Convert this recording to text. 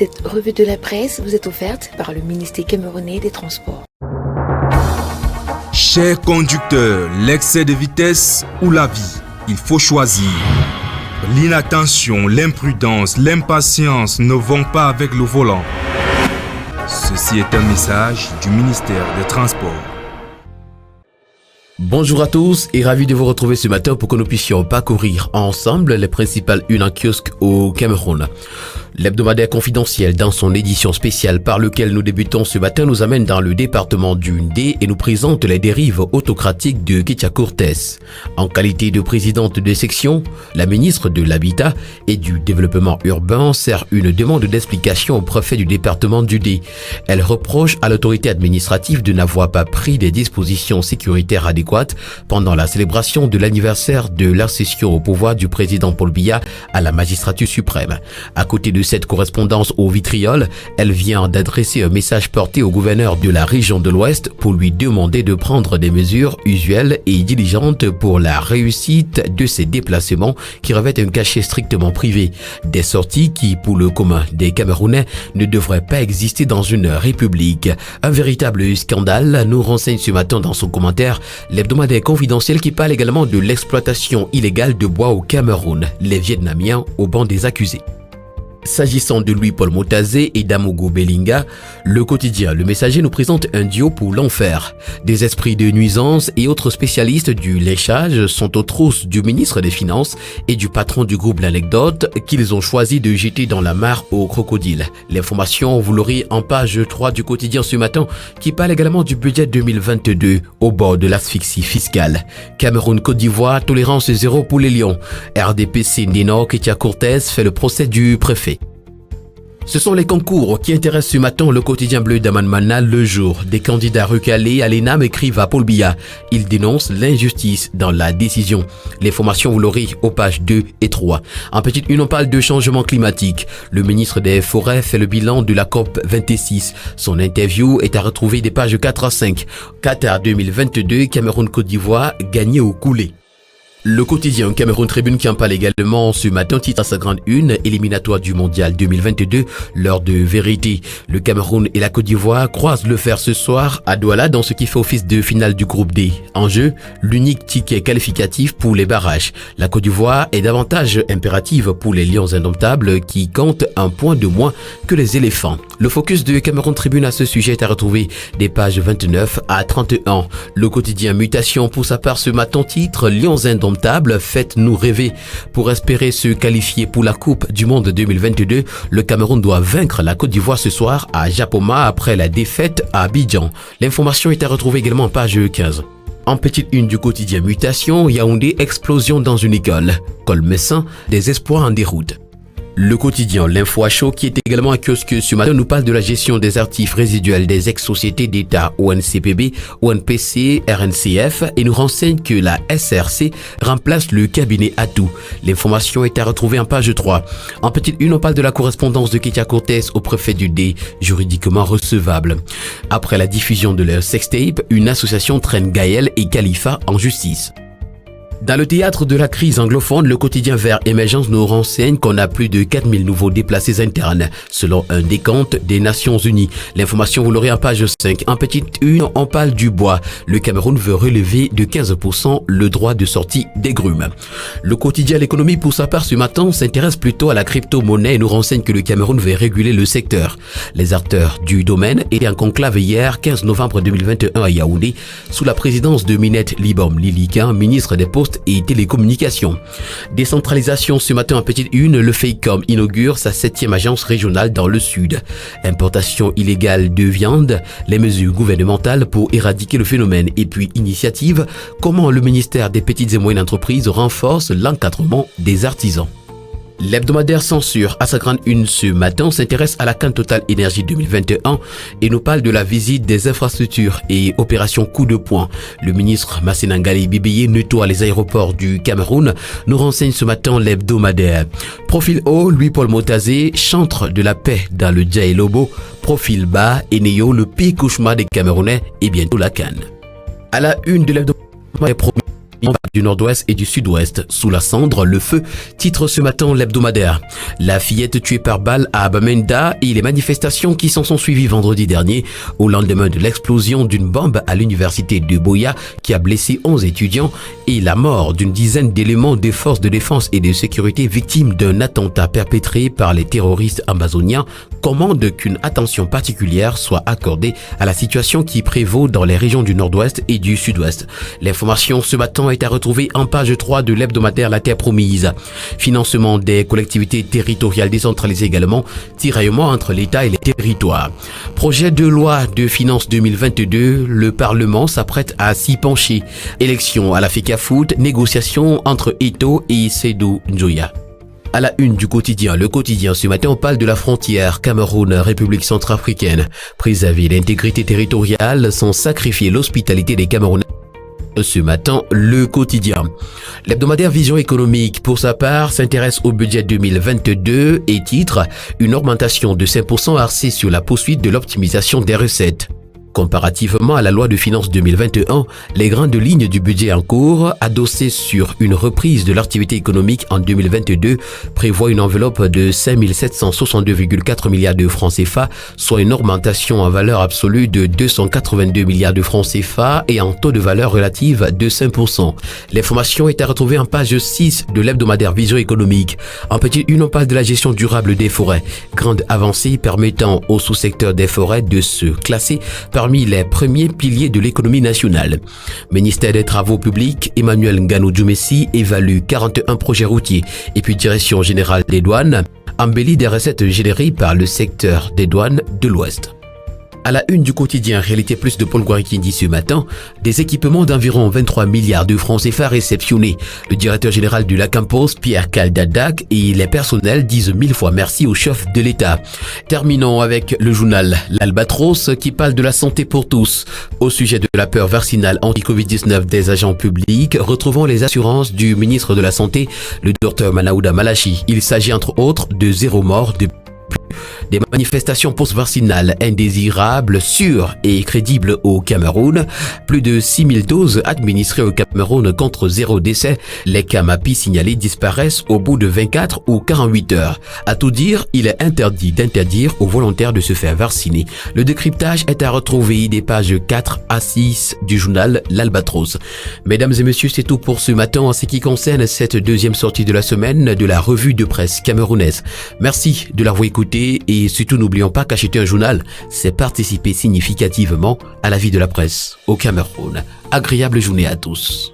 Cette revue de la presse vous est offerte par le ministère camerounais des Transports. Chers conducteurs, l'excès de vitesse ou la vie, il faut choisir. L'inattention, l'imprudence, l'impatience ne vont pas avec le volant. Ceci est un message du ministère des Transports. Bonjour à tous et ravi de vous retrouver ce matin pour que nous puissions parcourir ensemble les principales unes en kiosque au Cameroun. L'hebdomadaire confidentiel dans son édition spéciale par lequel nous débutons ce matin nous amène dans le département du Ndé et nous présente les dérives autocratiques de Ketia Cortés. En qualité de présidente de section, la ministre de l'Habitat et du Développement urbain sert une demande d'explication au préfet du département du Ndé. Elle reproche à l'autorité administrative de n'avoir pas pris des dispositions sécuritaires adéquates pendant la célébration de l'anniversaire de l'accession au pouvoir du président Paul Biya à la magistrature suprême. À côté de cette correspondance au vitriol, elle vient d'adresser un message porté au gouverneur de la région de l'Ouest pour lui demander de prendre des mesures usuelles et diligentes pour la réussite de ces déplacements qui revêtent un cachet strictement privé. Des sorties qui, pour le commun des Camerounais, ne devraient pas exister dans une république. Un véritable scandale, nous renseigne ce matin dans son commentaire l'hebdomadaire confidentiel qui parle également de l'exploitation illégale de bois au Cameroun, les Vietnamiens au banc des accusés. S'agissant de Louis-Paul Motazé et d'Amogo Belinga, le quotidien Le Messager nous présente un duo pour l'enfer. Des esprits de nuisance et autres spécialistes du léchage sont aux trousses du ministre des Finances et du patron du groupe L'Anecdote qu'ils ont choisi de jeter dans la mare aux crocodiles. L'information, vous l'aurez en page 3 du quotidien ce matin qui parle également du budget 2022 au bord de l'asphyxie fiscale. Cameroun-Côte d'Ivoire, tolérance zéro pour les lions. RDPC Ndénor Ketia Cortés fait le procès du préfet. Ce sont les concours qui intéressent ce matin le quotidien bleu d'Amanmana Le Jour. Des candidats recalés à l'ENAM écrivent à Paul Biya. Ils dénoncent l'injustice dans la décision. Les formations, vous l'aurez aux pages 2 et 3. En petite une, on parle de changement climatique. Le ministre des Forêts fait le bilan de la COP 26. Son interview est à retrouver des pages 4 à 5. Qatar 2022, Cameroun-Côte d'Ivoire, gagné ou coulé. Le quotidien Cameroun Tribune qui en parle également ce matin titre à sa grande une éliminatoire du mondial 2022, l'heure de vérité. Le Cameroun et la Côte d'Ivoire croisent le fer ce soir à Douala dans ce qui fait office de finale du groupe D. En jeu, l'unique ticket qualificatif pour les barrages. La Côte d'Ivoire est davantage impérative pour les Lions indomptables qui comptent un point de moins que les éléphants. Le focus de Cameroun Tribune à ce sujet est à retrouver des pages 29 à 31. Le quotidien Mutation pour sa part ce matin titre Lions indomptables. Faites-nous rêver. Pour espérer se qualifier pour la Coupe du Monde 2022, le Cameroun doit vaincre la Côte d'Ivoire ce soir à Japoma après la défaite à Abidjan. L'information est à retrouver également en page 15. En petite une du quotidien Mutation, Yaoundé, explosion dans une école. Colmessin, des espoirs en déroute. Le quotidien L'Info à chaud qui est également à kiosque ce matin nous parle de la gestion des actifs résiduels des ex-sociétés d'État ONCPB, ONPC, RNCF et nous renseigne que la SRC remplace le cabinet Atout. L'information est à retrouver en page 3. En petite une, on parle de la correspondance de Ketia Cortés au préfet du Ndé, juridiquement recevable. Après la diffusion de leur sextape, une association traîne Gaël et Khalifa en justice. Dans le théâtre de la crise anglophone, le quotidien Vert Émergence nous renseigne qu'on a plus de 4000 nouveaux déplacés internes, selon un décompte des Nations Unies. L'information, vous l'aurez en page 5. En petite une, on parle du bois. Le Cameroun veut relever de 15% le droit de sortie des grumes. Le quotidien L'économie, pour sa part, ce matin, s'intéresse plutôt à la crypto-monnaie et nous renseigne que le Cameroun veut réguler le secteur. Les acteurs du domaine étaient en conclave hier, 15 novembre 2021 à Yaoundé, sous la présidence de Minette Libom Lilikan, ministre des Postes et télécommunications. Décentralisation ce matin en petite une, le FEICOM inaugure sa 7e agence régionale dans le sud. Importation illégale de viande, les mesures gouvernementales pour éradiquer le phénomène et puis initiative, comment le ministère des petites et moyennes entreprises renforce l'encadrement des artisans. L'hebdomadaire Censure, à sa grande une ce matin, s'intéresse à la Cannes Total Énergie 2021 et nous parle de la visite des infrastructures et opérations coup de poing. Le ministre Massenangali Bibeye nettoie les aéroports du Cameroun, nous renseigne ce matin l'hebdomadaire. Profil haut, Louis-Paul Motazé, chantre de la paix dans le Djaï Lobo. Profil bas, Eneyo, le pire cauchemar des Camerounais et bientôt la Cannes. À la une de l'hebdomadaire du nord-ouest et du sud-ouest. Sous la cendre, le feu, titre ce matin l'hebdomadaire. La fillette tuée par balle à Bamenda et les manifestations qui s'en sont suivies vendredi dernier au lendemain de l'explosion d'une bombe à l'université de Boya qui a blessé 11 étudiants et la mort d'une dizaine d'éléments des forces de défense et de sécurité victimes d'un attentat perpétré par les terroristes amazoniens commande qu'une attention particulière soit accordée à la situation qui prévaut dans les régions du nord-ouest et du sud-ouest. L'information ce matin est à retrouver en page 3 de l'hebdomadaire La Terre Promise. Financement des collectivités territoriales décentralisées également, tiraillement entre l'État et les territoires. Projet de loi de finances 2022, le Parlement s'apprête à s'y pencher. Élection à la FECAFOOT, négociation entre Eto'o et Seydou Njoya. À la une du quotidien, le quotidien, ce matin, on parle de la frontière Cameroun-République centrafricaine. Préserver l'intégrité territoriale sans sacrifier l'hospitalité des Camerounais. Ce matin, le quotidien. L'hebdomadaire Vision économique, pour sa part, s'intéresse au budget 2022 et titre « Une augmentation de 5% axée sur la poursuite de l'optimisation des recettes ». Comparativement à la loi de finances 2021, les grandes lignes du budget en cours, adossées sur une reprise de l'activité économique en 2022, prévoient une enveloppe de 5 762,4 milliards de francs CFA, soit une augmentation en valeur absolue de 282 milliards de francs CFA et en taux de valeur relative de 5%. L'information est à retrouver en page 6 de l'hebdomadaire Vision économique. En petite une, on parle de la gestion durable des forêts. Grande avancée permettant au sous-secteur des forêts de se classer parmi les premiers piliers de l'économie nationale. Ministère des Travaux publics, Emmanuel Nganou-Djoumessi évalue 41 projets routiers et puis Direction générale des douanes embellit des recettes générées par le secteur des douanes de l'Ouest. À la une du quotidien Réalité Plus de Paul Guarikindi ce matin, des équipements d'environ 23 milliards de francs CFA réceptionnés. Le directeur général du Lacampos, Pierre Caldadak, et les personnels disent 1000 fois merci au chef de l'État. Terminons avec le journal L'Albatros qui parle de la santé pour tous. Au sujet de la peur vaccinale anti-Covid-19 des agents publics, retrouvons les assurances du ministre de la Santé, le Dr Manaouda Malachi. Il s'agit entre autres de 0 mort de des manifestations post-vaccinales indésirables, sûres et crédibles au Cameroun. Plus de 6000 doses administrées au Cameroun contre 0 décès. Les cas MAPI signalés disparaissent au bout de 24 ou 48 heures. À tout dire, il est interdit d'interdire aux volontaires de se faire vacciner. Le décryptage est à retrouver des pages 4 à 6 du journal L'Albatros. Mesdames et messieurs, c'est tout pour ce matin en ce qui concerne cette deuxième sortie de la semaine de la revue de presse camerounaise. Merci de l'avoir écouté et surtout n'oublions pas qu'acheter un journal, c'est participer significativement à la vie de la presse au Cameroun. Agréable journée à tous.